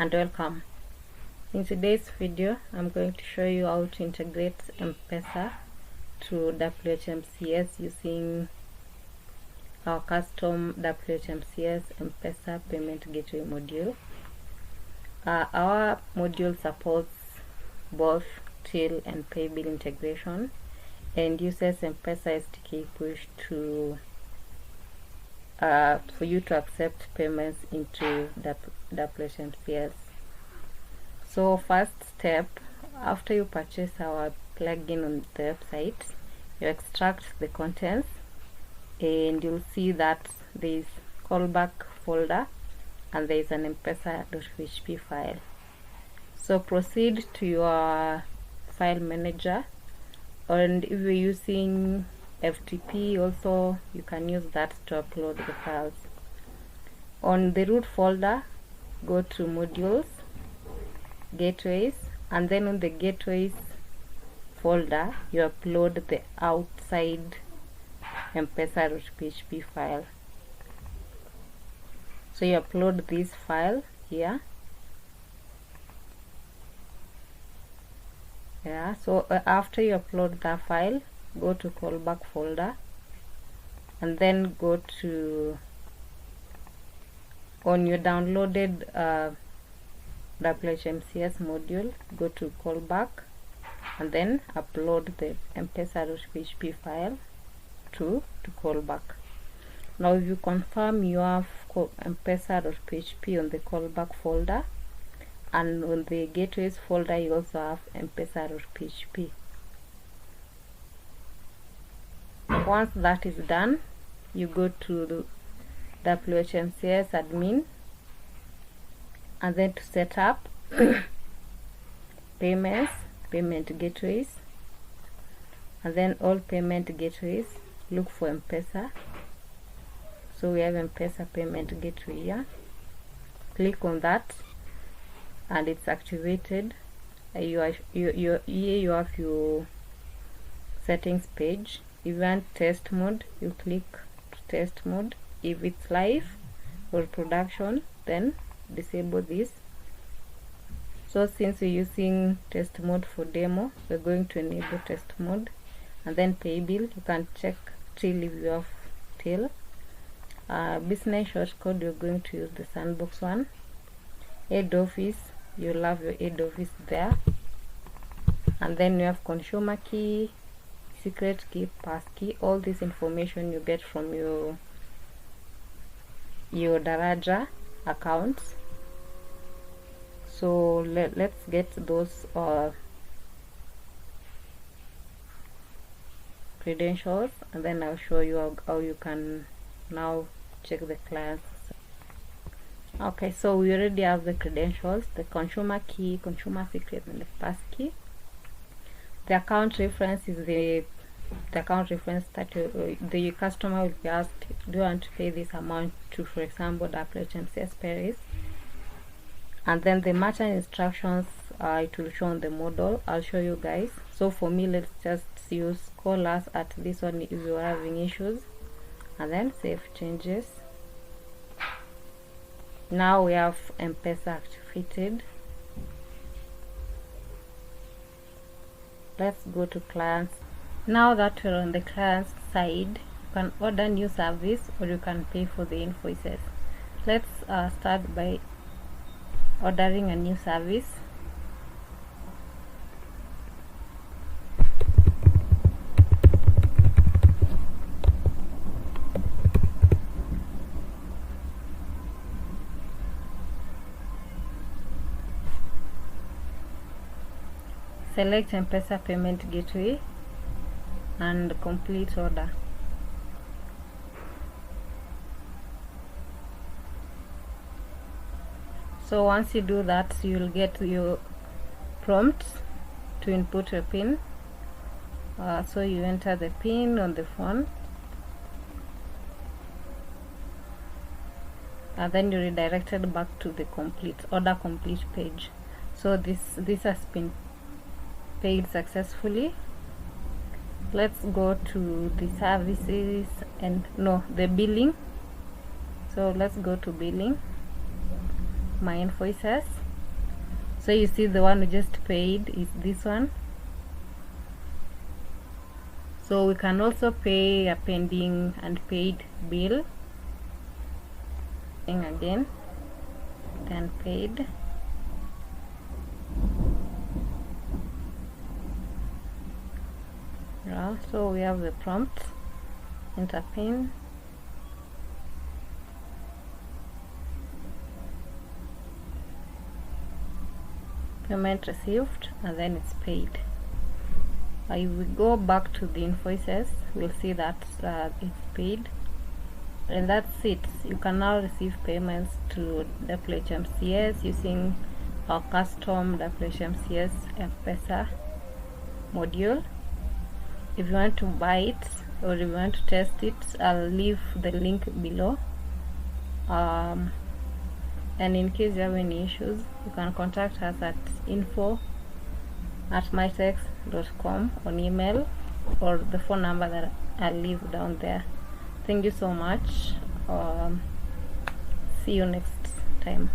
and welcome. In today's video I'm going to show you how to integrate M-Pesa to WHMCS using our custom WHMCS M-Pesa payment gateway module. Our module supports both till and Paybill integration and uses M-Pesa STK push to for you to accept payments into WHMCS. So first step, after you purchase our plugin on the website, you extract the contents and you'll see that there is callback folder and there is an Mpesa.php file. So proceed to your file manager, and if you're using FTP also you can use that to upload the files. On the root folder, go to modules, gateways, and then on the gateways folder you upload the outside Mpesa.php file. So you upload this file here. So after you upload that file, go to callback folder and then go to, on your downloaded WHMCS module, go to callback and then upload the Mpesa.php file to callback. Now if you confirm you have Mpesa.php on the callback folder, and on the gateways folder you also have Mpesa.php. Once that is done, you go to the WHMCS admin and then to set up payments, payment gateways, and then all payment gateways, look for M-Pesa. So we have M-Pesa payment gateway here. Click on that and it's activated. You have your settings page. If you want test mode, you click test mode. If it's live or production, then disable this. So since we're using test mode for demo, we're going to enable test mode. And then Paybill, you can check till if you have till. Business shortcode, you're going to use the sandbox one. Head office, you'll have your head office there. And then you have consumer key, secret key, pass key. All this information you get from your Daraja accounts. So let's get those credentials, and then I'll show you how you can now check the clients. Okay, so we already have the credentials, the consumer key, consumer secret, and the pass key. The account reference is the account reference that the customer will be asked, do you want to pay this amount to, for example, WHMCS Paris? And then the merchant instructions, it will show on the model. I'll show you guys. So for me, let's just use call us at this one if you're having issues, and then save changes. Now we have M-Pesa activated. Let's go to clients. Now that we're on the client's side, you can order new service or you can pay for the invoices. Let's start by ordering a new service. Select M-Pesa payment gateway and complete order. So once you do that, you will get your prompts to input your PIN. So you enter the PIN on the phone, and then you're redirected back to the order complete page. So this has been paid successfully. Let's go to the services and the billing. So let's go to billing, my invoices, So you see the one we just paid is this one. So we can also pay a pending and paid bill. And again, then paid. Yeah, so we have the prompt, enter PIN, payment received, and then it's paid. If we go back to the invoices, we'll see that it's paid, and that's it. You can now receive payments to WHMCS using our custom WHMCS M-Pesa module. If you want to buy it or if you want to test it, I'll leave the link below. And in case you have any issues, you can contact us at info@mytex.com on email or the phone number that I'll leave down there. Thank you so much. See you next time.